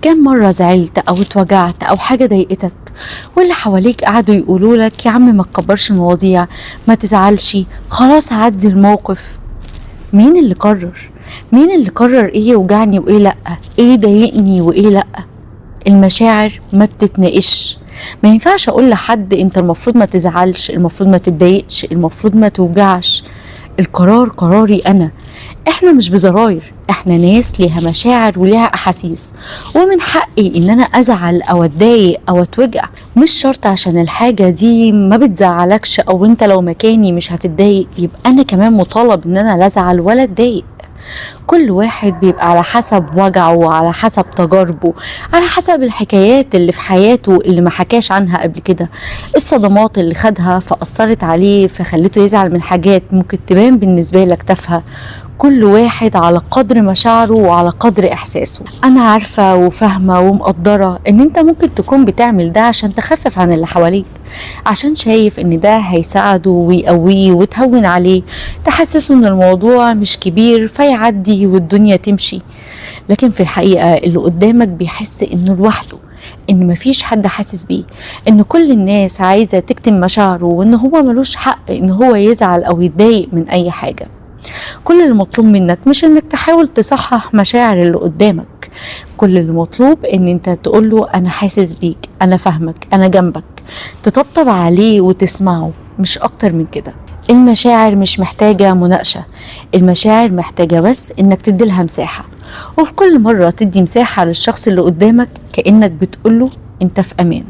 كم مرة زعلت أو اتوجعت أو حاجة ضايقتك واللي حواليك قعدوا يقولوا لك يا عم ما تكبرش المواضيع، ما تزعلش، خلاص عدي الموقف؟ مين اللي قرر؟ مين اللي قرر ايه يوجعني وايه لأ، ايه يضايقني وايه لأ؟ المشاعر ما بتتناقش. ما ينفعش اقول لحد انت المفروض ما تزعلش، المفروض ما تتضايقش، المفروض ما توجعش. القرار قراري انا. احنا مش بزراير، احنا ناس ليها مشاعر وليها احاسيس، ومن حقي ان انا ازعل او اتضايق او اتوجع. مش شرط عشان الحاجة دي ما بتزعلكش او انت لو مكاني مش هتتضايق يبقى انا كمان مطالب ان انا لا ازعل ولا اتضايق. كل واحد بيبقى على حسب وجعه وعلى حسب تجاربه، على حسب الحكايات اللي في حياته اللي ما حكاش عنها قبل كده، الصدمات اللي خدها فأثرت عليه فخلته يزعل من حاجات ممكن تبان بالنسبة لك تافهة. كل واحد على قدر مشاعره وعلى قدر احساسه. انا عارفة وفاهمة ومقدرة ان انت ممكن تكون بتعمل ده عشان تخفف عن اللي حواليك، عشان شايف ان ده هيساعده ويقويه وتهون عليه، تحسسه ان الموضوع مش كبير فيعدي والدنيا تمشي. لكن في الحقيقة اللي قدامك بيحس انه لوحده، ان مفيش حد حاسس بيه، ان كل الناس عايزة تكتم مشاعره، وان هو ملوش حق ان هو يزعل او يتضايق من اي حاجة. كل اللي مطلوب منك مش انك تحاول تصحح مشاعر اللي قدامك، كل اللي مطلوب ان انت تقوله انا حاسس بيك، انا فاهمك، انا جنبك، تطبطب عليه وتسمعه، مش اكتر من كده. المشاعر مش محتاجة مناقشة، المشاعر محتاجة بس انك تديلها مساحة، وفي كل مرة تدي مساحة للشخص اللي قدامك كأنك بتقوله انت في امان.